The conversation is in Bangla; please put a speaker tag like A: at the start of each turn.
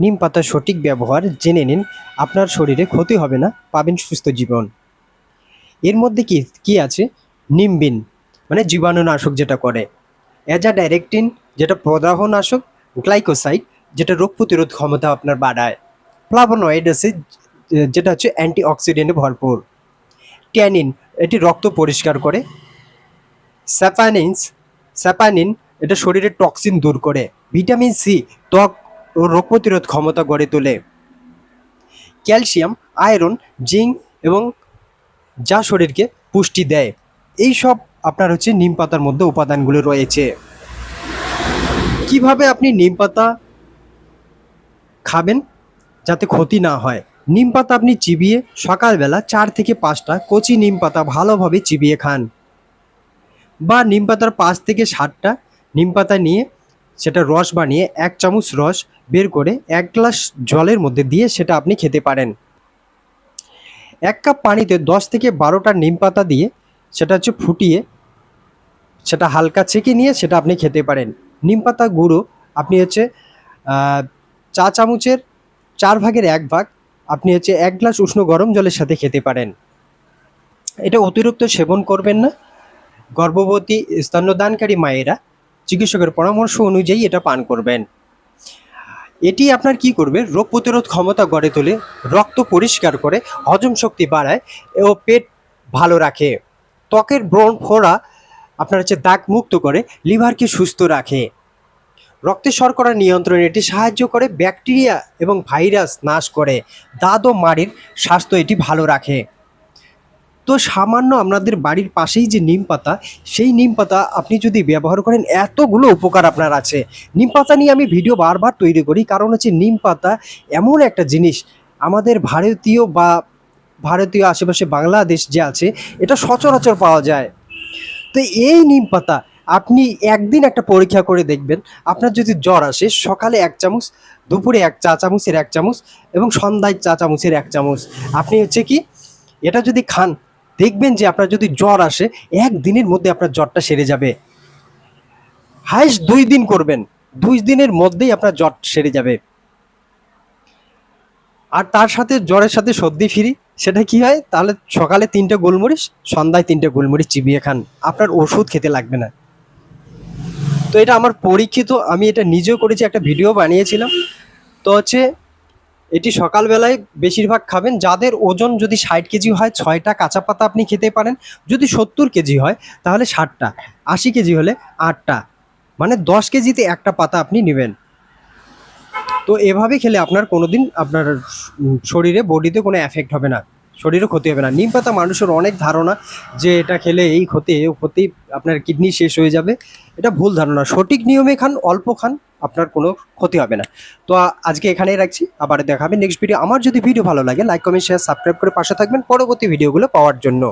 A: নিম পাতার সঠিক ব্যবহার জেনে নিন, আপনার শরীরে ক্ষতি হবে না, পাবেন সুস্থ জীবন। এর মধ্যে কি কি আছে? নিমবিন মানে জীবাণুনাশক যেটা করে, অ্যাজাডাইরেকটিন যেটা প্রদাহনাশক, গ্লাইকোসাইড যেটা রোগ প্রতিরোধ ক্ষমতা আপনার বাড়ায়, ফ্লাভোনয়েড আছে যেটা হচ্ছে অ্যান্টিঅক্সিডেন্টে ভরপুর, ট্যানিন এটি রক্ত পরিষ্কার করে, স্যাপানিনস স্যাপানিন এটা শরীরের টক্সিন দূর করে, ভিটামিন সি ত্বক ও রোগ প্রতিরোধ ক্ষমতা গড়ে তোলে, ক্যালসিয়াম, আয়রন, জিঙ্ক এবং যা শরীরকে পুষ্টি দেয়। এই সব আপনার হচ্ছে নিম পাতার মধ্যে উপাদানগুলো রয়েছে। কিভাবে আপনি নিম পাতা খাবেন যাতে ক্ষতি না হয়? নিম পাতা আপনি চিবিয়ে সকালবেলা 4 থেকে 5টা কচি নিম পাতা ভালোভাবে চিবিয়ে খান, বা নিম পাতার 5 থেকে 7টা নিম পাতা নিয়ে সেটা রস বানিয়ে 1 চামচ রস বের করে 1 গ্লাস জলের মধ্যে দিয়ে সেটা আপনি খেতে পারেন। 1 কাপ পানিতে 10 থেকে 12টা নিম পাতা দিয়ে সেটা হচ্ছে ফুটিয়ে সেটা হালকা ছেঁকে নিয়ে সেটা আপনি খেতে পারেন। নিম পাতা গুঁড়ো আপনি হচ্ছে চা চামচের 1/4 আপনি হচ্ছে 1 গ্লাস উষ্ণ গরম জলের সাথে খেতে পারেন। এটা অতিরিক্ত সেবন করবেন না। গর্ভবতী স্তন্যদানকারী মায়েরা চিকিৎসকের পরামর্শ অনুযায়ী এটা পান করবেন। এটি আপনার কি করবে? রোগ প্রতিরোধ ক্ষমতা গড়ে তোলে, রক্ত পরিষ্কার করে, হজম শক্তি বাড়ায় ও পেট ভালো রাখে, ত্বকের ব্রণ ফোড়া আপনার হচ্ছে দাগ মুক্ত করে, লিভারকে সুস্থ রাখে, রক্তে শর্করা নিয়ন্ত্রণে এটি সাহায্য করে, ব্যাকটেরিয়া এবং ভাইরাস নাশ করে, দাঁত ও মাড়ির স্বাস্থ্য এটি ভালো রাখে। তো সামান্য আপনাদের বাড়ির পাশেই যে নিম পাতা, সেই নিম পাতা আপনি যদি ব্যবহার করেন এতগুলো উপকার আপনার আছে। নিম পাতা নিয়ে আমি ভিডিও বারবার তৈরি করি, কারণ হচ্ছে নিম পাতা এমন একটা জিনিস, আমাদের ভারতীয় আশেপাশে বাংলাদেশ যে আছে এটা সচরাচর পাওয়া যায়। তো এই নিম পাতা আপনি একদিন একটা পরীক্ষা করে দেখবেন, আপনার যদি জ্বর আসে সকালে 1 চামচ, দুপুরে 1 চা চামচের 1 চামচ এবং সন্ধ্যায় 1 চা চামচের 1 চামচ আপনি হচ্ছে কি এটা যদি খান, দেখবেন যে আপনার যদি জ্বর আসে একদিনের মধ্যে আপনার জ্বরটা সেরে যাবে। হাইস্ট 2 দিন করবেন, 2 দিনের মধ্যেই আপনার জ্বর সেরে যাবে। আর তার সাথে জ্বরের সাথে সর্দি ফ্রি। সেটা কি হয়? তাহলে সকালে 3টে গোলমরিচ, সন্ধ্যায় 3টে গোলমরিচ চিবিয়ে খান, আপনার ওষুধ খেতে লাগবে না। তো এটা আমার পরীক্ষিত, আমি এটা নিজেও করেছি, একটা ভিডিও বানিয়েছিলাম। তো হচ্ছে এটি সকালবেলায় বেশিরভাগ খাবেন। যাদের ওজন যদি 60 কেজি হয় 6টা কাঁচা পাতা আপনি খেতে পারেন, যদি 70 কেজি হয় তাহলে 7টা, 80 কেজি হলে 8টা, মানে 10 কেজিতে একটা পাতা আপনি নেবেন। তো এভাবে খেলে আপনার কোনোদিন আপনার শরীরে বডিতে কোনো এফেক্ট হবে না, শরীরে ক্ষতি হবে না। নিম পাতা মানুষের অনেক ধারণা যে এটা খেলে এই ক্ষতি এই ক্ষতি, আপনার কিডনি শেষ হয়ে যাবে। এটা ভুল ধারণা। সঠিক নিয়মে খান, অল্প খান, আপনার কোনো ক্ষতি হবে না। তো আজকে এখানেই রাখছি, আবার দেখা হবে নেক্সট ভিডিও। আমার যদি ভিডিও ভালো লাগে লাইক কমেন্ট শেয়ার সাবস্ক্রাইব করে পাশে থাকবেন পরবর্তী ভিডিওগুলো পাওয়ার জন্য।